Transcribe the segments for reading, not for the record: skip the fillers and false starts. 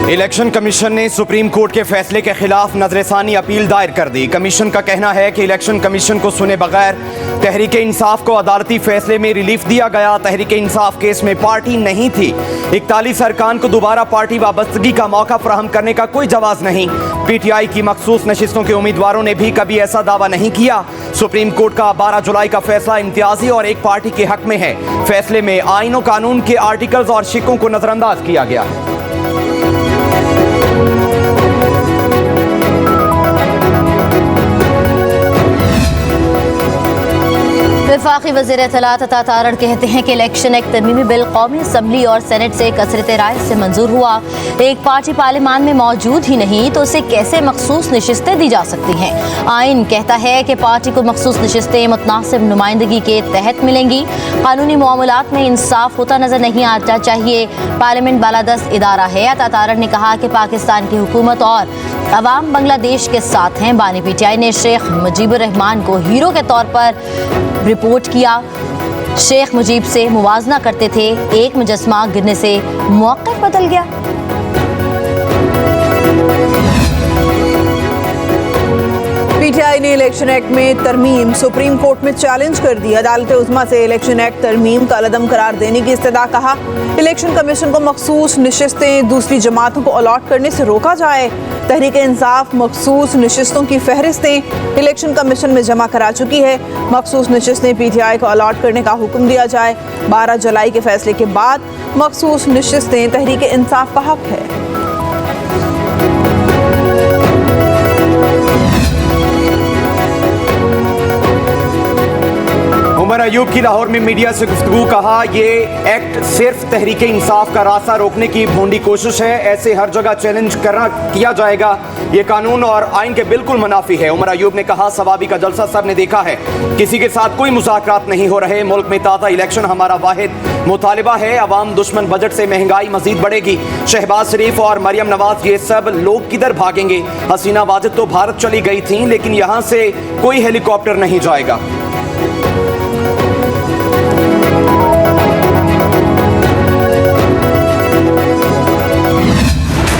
Election commission ने supreme court के फैसले के खिलाफ नजरसानी अपील दायर कर दी। कमीशन का कहना है कि इलेक्शन कमीशन को सुने बगैर तहरीक इंसाफ को अदालती फैसले में रिलीफ दिया गया। तहरीक इंसाफ केस में पार्टी नहीं थी। 41 अरकान को दोबारा पार्टी वाबस्तगी का मौका फराहम करने का कोई जवाब नहीं। पीटीआई की मखसूस नशिस्तों के उम्मीदवारों ने भी कभी ऐसा दावा नहीं किया। सुप्रीम कोर्ट का 12 जुलाई का फैसला इम्तियाजी और एक पार्टी के हक में है। फैसले में आईन और कानून के आर्टिकल्स और शिक्कों को नजरअंदाज किया गया है। वफाकी वज़ीर इत्तलात अता तारड़ कहते हैं कि इलेक्शन एक्ट तरमीमी बिल कौमी असम्बली और सेनेट से कसरत राय से मंजूर हुआ। एक पार्टी पार्लियामान में मौजूद ही नहीं तो उसे कैसे मखसूस नशिस्तें दी जा सकती हैं। आइन कहता है कि पार्टी को मखसूस नशिस्तें मुतनासिब नुमाइंदगी के तहत मिलेंगी। कानूनी मामलात में इंसाफ होता नजर नहीं आता चाहिए। पार्लियामेंट बालादस्त इदारा है। अता तारड़ ने कहा कि पाकिस्तान की हुकूमत और अवाम बांग्लादेश के साथ हैं। बानी पीटीआई ने शेख मुजीबुर रहमान को हीरो के तौर पर रिपोर्ट किया। शेख मुजीब से मुवाजना करते थे, एक मुजस्मा गिरने से मौका बदल गया। पीटीआई ने इलेक्शन एक्ट में तरमीम सुप्रीम कोर्ट में चैलेंज कर दी। अदालत उज़्मा से इलेक्शन एक्ट तरमीम का अलदम करार देने की इस्तदा। कहा इलेक्शन कमीशन को मखसूस नशिस्तें दूसरी जमातों को अलॉट करने से रोका जाए। तहरीक इंसाफ मखसूस नशिस्तों की फहरिस्तें इलेक्शन कमीशन में जमा करा चुकी है। मखसूस नशिस्तें पीटीआई को अलॉट करने का हुक्म दिया जाए। 12 जुलाई के फैसले के बाद मखसूस नशिस्तें तहरीक इंसाफ का हक है। उमर अयूब की लाहौर में मीडिया से गुफ्तगू। कहा ये एक्ट सिर्फ तहरीक इंसाफ का रास्ता रोकने की भोंडी कोशिश है। ऐसे हर जगह चैलेंज किया जाएगा। ये कानून और आइन के बिल्कुल मुनाफी है। उमर अयूब ने कहा सवाबी का जलसा सब ने देखा है, किसी के साथ कोई मुज़ाकरात नहीं हो रहे। मुल्क में ताज़ा इलेक्शन हमारा वाहिद मुतालिबा है। अवाम दुश्मन बजट से महंगाई मजीद बढ़ेगी। शहबाज शरीफ और मरियम नवाज ये सब लोग किधर भागेंगे। हसीना वाजिद तो भारत चली गई थी, लेकिन यहाँ से कोई हेलीकॉप्टर नहीं जाएगा।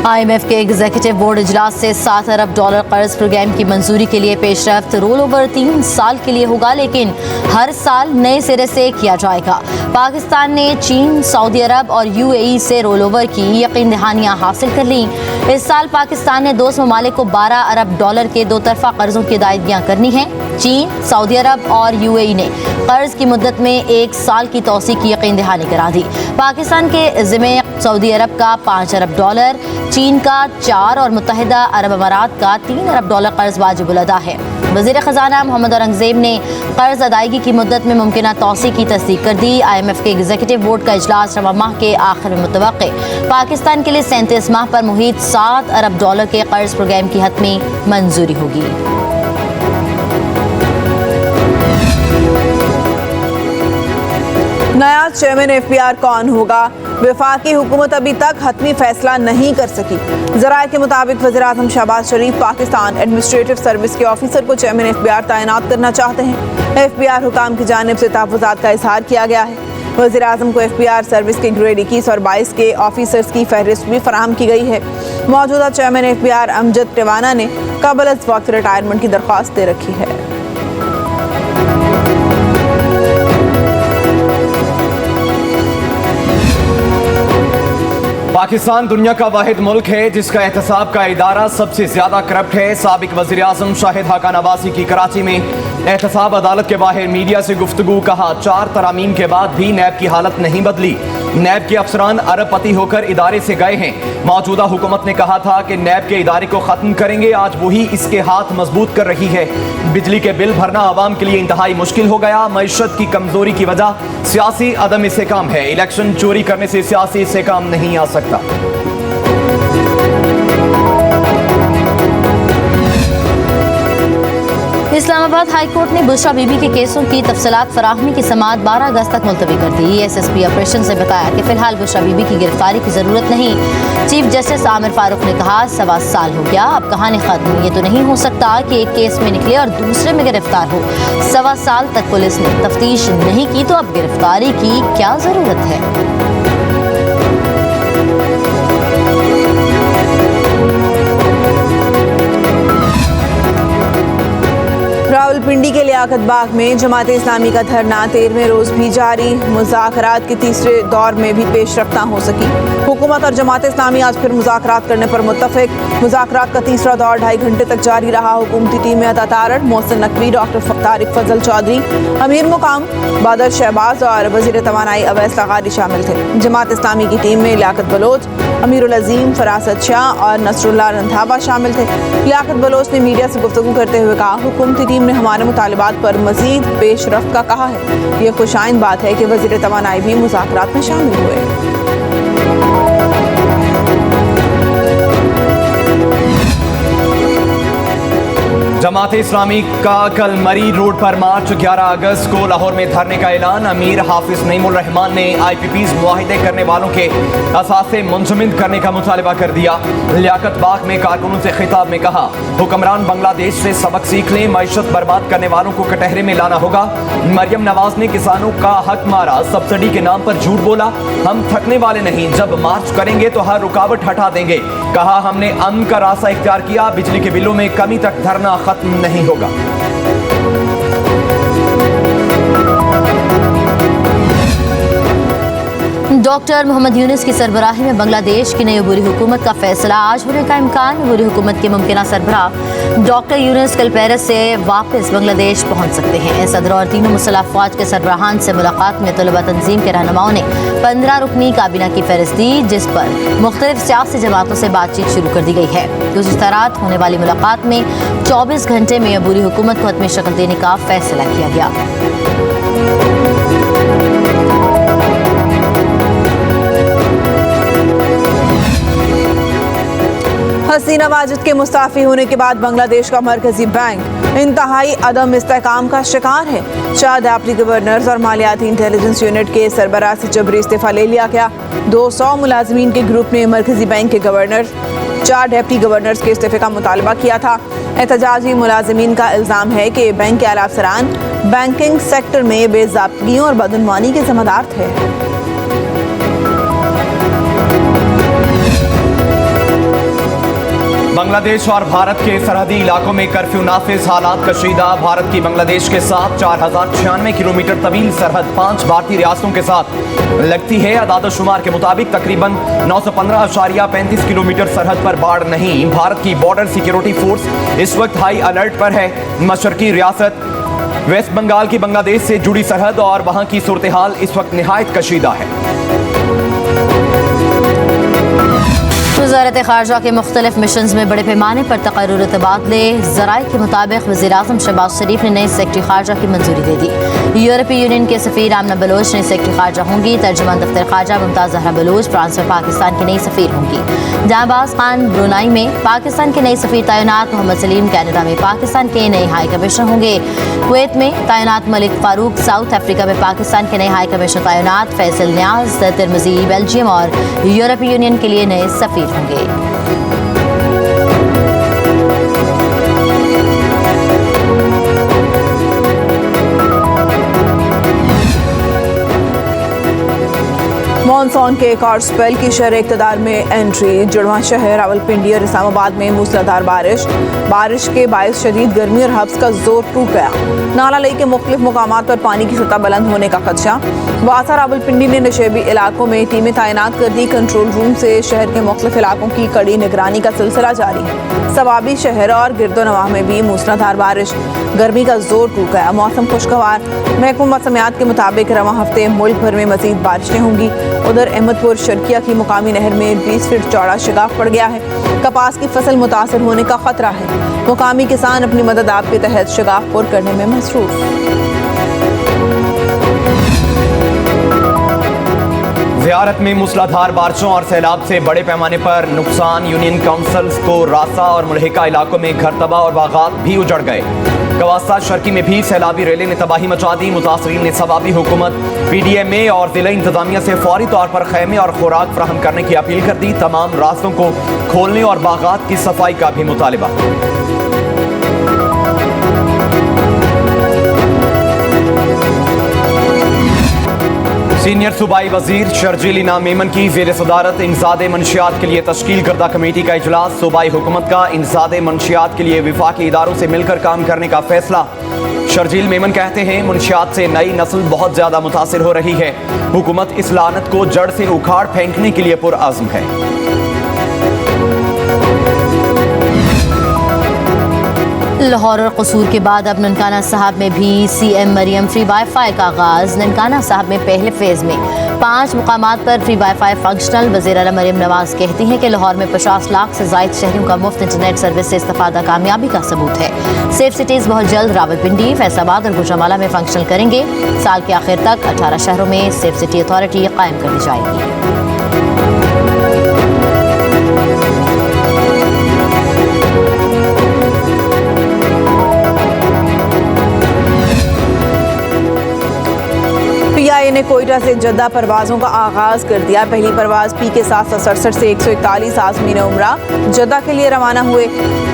IMF के एग्जीक्यूटिव बोर्ड इजलास से $7 अरब कर्ज प्रोग्राम की मंजूरी के लिए पेशरफ्त। रोल ओवर 3 साल के लिए होगा, लेकिन हर साल नए सिरे से किया जाएगा। पाकिस्तान ने चीन, सऊदी अरब और UAE से रोल ओवर की यकीन दहानियाँ हासिल कर ली। इस साल पाकिस्तान ने 2 ममालिक को $12 अरब के 2 तरफा कर्जों की अदायगियाँ करनी हैं। चीन, सऊदी अरब और UAE ने कर्ज की मुद्दत में 1 साल की तौसी की यकीन दहानी करा दी। पाकिस्तान के ज़िम्मे सऊदी अरब का $5 अरब, चीन का 4 और मुत्तहिदा अरब अमारात का $3 अरब कर्ज वाजिबुल अदा है। वज़ीर ख़जाना मोहम्मद औरंगज़ेब ने कर्ज अदायगी की मुद्दत में मुमकिना तौसी की तस्दीक कर दी। IMF के एग्जीक्यूटिव बोर्ड का इजलास रवा माह के आखिर में मुतवक्के। पाकिस्तान के लिए 37 माह पर मुहित $7 अरब के कर्ज प्रोग्राम की हतमी मंजूरी होगी। नया चेयरमैन FBR कौन होगा? वफाकी हुकूमत अभी तक हतमी फैसला नहीं कर सकी। ज़राए के मुताबिक वज़ीर आज़म शहबाज शरीफ पाकिस्तान एडमिनिस्ट्रेटिव सर्विस के ऑफिसर को चेयरमैन FBR तैनात करना चाहते हैं। FBR हुकाम की जानिब से तहफ़्फ़ुज़ात का इजहार किया गया है। वज़ीर आज़म को FBR सर्विस के ग्रेड 21 और 22 के ऑफिसर्स की फहरिस्त भी फराहम की गई है। मौजूदा चेयरमैन FBR अमजद टिवाना ने कबल अज़ वक्त रिटायरमेंट की दरख्वास्त दे रखी है। पाकिस्तान दुनिया का वाहिद मुल्क है जिसका एहतसाब का इदारा सबसे ज्यादा करप्ट है। साबिक वज़ीर आज़म शाहिद हाकान अब्बासी की कराची में एहतसाब अदालत के बाहर मीडिया से गुफ्तगू। कहा 4 तरामीम के बाद भी नैब की हालत नहीं बदली। नैब के अफसरान अरबपति होकर इदारे से गए हैं। मौजूदा हुकूमत ने कहा था कि नैब के इदारे को ख़त्म करेंगे, आज वही इसके हाथ मजबूत कर रही है। बिजली के बिल भरना आवाम के लिए इंतहाई मुश्किल हो गया। मईशत की कमजोरी की वजह सियासी अदम इस्तेकाम है। इलेक्शन चोरी करने से सियासी इस्तेकाम नहीं आ सकता। इस्लामाबाद हाई कोर्ट ने बुशरा बीबी के केसों की तफसीलात फराहमी की समाअत 12 अगस्त तक मुलतवी कर दी। SSP ऑपरेशन से बताया कि फिलहाल बुशरा बीबी की गिरफ्तारी की जरूरत नहीं। चीफ जस्टिस आमिर फारूक ने कहा 1.25 साल हो गया, अब कहानी खत्म। ये तो नहीं हो सकता कि एक केस में निकले और दूसरे में गिरफ्तार हो। 1.25 साल तक पुलिस ने तफ्तीश नहीं की तो अब गिरफ्तारी की क्या जरूरत है। रावलपिंडी के लियाकत बाग में जमाते इस्लामी का धरना 13वें रोज भी जारी। मुज़ाकरात के तीसरे दौर में भी पेशरफ्त ना हो सकी। हुकूमत और जमात इस्लामी आज फिर मुज़ाकरात करने पर मुत्तफिक। मुज़ाकरात का तीसरा दौर 2.5 घंटे तक जारी रहा। हुकूमती टीम में अता तारड़, मोहसिन नकवी, डॉक्टर तारिक फजल चौधरी, अमीर मुकाम बादल शहबाज और वज़ीर तवानाई अवैस लगारी शामिल थे। जमात इस्लामी की टीम में लियाकत बलोच, अमीरुल अजीम, फरासत शाह और नसरुल्लाह रंधावा शामिल थे। लियाकत बलोच ने मीडिया से गुफ्तगू करते हुए कहा, हुकूमती टीम ने हमारे मुतालिबात पर मजीद पेशरफ्त का कहा है। ये खुशाइन बात है कि वज़ीर तवानाई भी मुज़ाकरात में शामिल हुए। जमात इस्लामी का कल मरी रोड पर मार्च 11 अगस्त को लाहौर में धरने का ऐलान। अमीर हाफिज नईमुर रहमान ने IPPs मुआहिदे करने वालों के असासे मुंजमद करने का मुतालबा कर दिया। लियाकत बाग में कारकुनों से खिताब में कहा, हुक्मरान बांग्लादेश से सबक सीख लें, मईशत बर्बाद करने वालों को कटहरे में लाना होगा। मरियम नवाज ने किसानों का हक मारा, सब्सिडी के नाम पर झूठ बोला। हम थकने वाले नहीं, जब मार्च करेंगे तो हर रुकावट हटा देंगे। कहा, हमने अमन का रास्ता इख्तियार किया, बिजली के बिलों में कमी तक धरना खत्म नहीं होगा। डॉक्टर मोहम्मद यूनुस की सरबराही में बांग्लादेश की नई अबूरी हुकूमत का फैसला आज होने का इम्कान। अबूरी हुकूमत के मुमकिन सरबराह डॉक्टर यूनुस कल पेरिस से वापस बांग्लादेश पहुंच सकते हैं। सदर और तीनों मुसल्लह अफवाज के सरबराहान से मुलाकात में तलबा तंजीम के रहनुमाओं ने 15 रुकनी काबीना की फहरिस्त दी, जिस पर मुख्तलिफ सियासी जमातों से बातचीत शुरू कर दी गई है। दूसरी तरफ होने वाली मुलाकात में 24 घंटे में अबूरी हुकूमत को हतमी शक्ल देने का फैसला किया गया। हसीना वाजिद के मुस्ताफी होने के बाद बांग्लादेश का मरकजी बैंक इंतहाई अदम इस्तेकाम का शिकार है। 4 डिप्टी गवर्नर्स और मालियाती इंटेलिजेंस यूनिट के सरबराह से जबरी इस्तीफा ले लिया गया। 200 मुलाजमीन के ग्रुप ने मरकजी बैंक के गवर्नर 4 डिप्टी गवर्नर्स के इस्तीफे का मुतालबा किया था। एहतजाजी मुलाजमीन का इल्ज़ाम है कि बैंक के आला अफसरान बैंकिंग सेक्टर में बेज़ाब्तगियों और बदअनवानी के ज़िम्मेदार थे। बांग्लादेश और भारत के सरहदी इलाकों में कर्फ्यू नाफिज, हालात कशीदा। भारत की बांग्लादेश के साथ 4096 किलोमीटर तवील सरहद 5 भारतीय रियासतों के साथ लगती है। अदाद-ओ-शुमार के मुताबिक तकरीबन 915.35 किलोमीटर सरहद पर बाढ़ नहीं। भारत की बॉर्डर सिक्योरिटी फोर्स इस वक्त हाई अलर्ट पर है। मशरकी रियासत वेस्ट बंगाल की बांग्लादेश से जुड़ी सरहद और वहां की सूरत हाल इस वक्त निहायत कशीदा है। वज़ारत ख़ारजा के मुख्तलिफ मिशंस में बड़े पैमाने पर तक़र्रुर तबादले। ज़राए के मुताबिक वज़ीर-ए-आज़म शहबाज शरीफ ने नए सेक्रेटरी ख़ारजा की मंजूरी दे दी। यूरोपीय यूनियन के सफ़ीर आमना बलोच नई सेक्रेटरी ख़ारजा होंगी। तर्जुमान दफ्तर ख़ारजा मुमताज़ ज़हरा बलोच फ्रांस में पाकिस्तान की नई सफ़ीर होंगी। जहांबाज खान ब्रुनाई में पाकिस्तान के नए सफ़ीर तैनात। मोहम्मद सलीम कनाडा में पाकिस्तान के नए हाई कमिश्नर होंगे। कुवैत में तैनात मलिक फ़ारूक साउथ अफ्रीका में पाकिस्तान के नए हाई कमिश्नर तैनात। फैसल न्याज तिरमिज़ी बेल्जियम और यूरोपीय यूनियन के लिए नए सफ़ीर होंगे। मॉनसून के एक और स्पेल की शहर इक़्तिदार में एंट्री। जुड़वा शहर रावलपिंडी और इस्लामाबाद में मूसलाधार बारिश के बायस शदीद गर्मी और हब्स का जोर टूट गया। नाला लई के मुख्तलिफ मुकामात पर पानी की सतह बुलंद होने का खदशा। वासा रावलपिंडी ने नशेबी इलाकों में टीमें तैनात कर दी। कंट्रोल रूम से शहर के मुख्तलिफ इलाकों की कड़ी निगरानी का सिलसिला जारी है। सवाबी शहर और गिरदोनवाह में भी मूसलाधार बारिश, गर्मी का जोर टूट गया। मौसम खुशगवार। महकमा मौसमियात के मुताबिक रवां हफ्ते मुल्क भर में मजीद बारिशें होंगी। उधर अहमदपुर शर्किया की मुकामी नहर में 20 फीट चौड़ा शिगाफ पड़ गया है। कपास की फसल मुतासर होने का खतरा है। मुकामी किसान अपनी मदद आप के तहत शिगाफ पुर करने में मसरूफ। ज़ियारत में मूसलाधार बारिशों और सैलाब से बड़े पैमाने पर नुकसान। यूनियन काउंसिल्स को रास्ता और मुल्हिका इलाकों में घर तबाह और बागात भी उजड़ गए। कवासा शर्की में भी सैलाबी रेले ने तबाही मचा दी। मुतासरीन ने सवाबी हुकूमत, PDMA और जिला इंतजामिया से फौरी तौर पर खैमे और खुराक फराहम करने की अपील कर दी। तमाम रास्तों को खोलने और बागात की सफाई का भी मुतालिबा। सीनियर सूबाई वजीर शर्जील इनाम मेमन की ज़ेर सदारत इंसादे मंशियात के लिए तश्कील करदा कमेटी का इजलास। सूबाई हुकूमत का इंसादे मंशियात के लिए विफाकी इदारों से मिलकर काम करने का फैसला। शर्जील मेमन कहते हैं मुंशियात से नई नस्ल बहुत ज़्यादा मुतासिर हो रही है। हुकूमत इस लानत को जड़ से उखाड़ फेंकने के लिए पुरअज़्म है। लाहौर और कसूर के बाद अब ननकाना साहब में भी सीएम मरियम फ्री वाईफाई का आगाज़। ननकाना साहब में पहले फेज़ में 5 मुकामात पर फ्री वाईफाई फंक्शनल। वज़ीर आला मरियम नवाज कहती हैं कि लाहौर में 50 लाख से ज़ायद शहरियों का मुफ्त इंटरनेट सर्विस से इस्तेफादा कामयाबी का सबूत है। सेफ सिटीज़ बहुत जल्द रावलपिंडी, फैसलाबाद और गुजरांवाला में फंक्शनल करेंगे। साल के आखिर तक 18 शहरों में सेफ सिटी अथॉरिटी कायम कर दी जाएगी। PIA ने कोयटा से जद्दा परवाज़ों का आगाज़ कर दिया। पहली परवाज़ PK 767 से 141 आज़मीन उम्रा जद्दा के लिए रवाना हुए।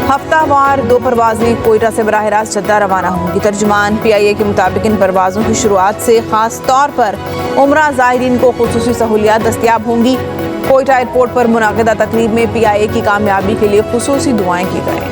हफ्तावार 2 परवाज़ें कोयटा से बराह रास्त जद्दा रवाना होंगी। तर्जुमान PIA के मुताबिक इन परवाज़ों की शुरुआत से ख़ास तौर पर उम्रा ज़ायरीन को खुसूसी सहूलियात दस्तियाब होंगी। कोयटा एयरपोर्ट पर मुनाक़िदा तकरीब में PIA की कामयाबी के लिए खुसूसी दुआएं की गईं।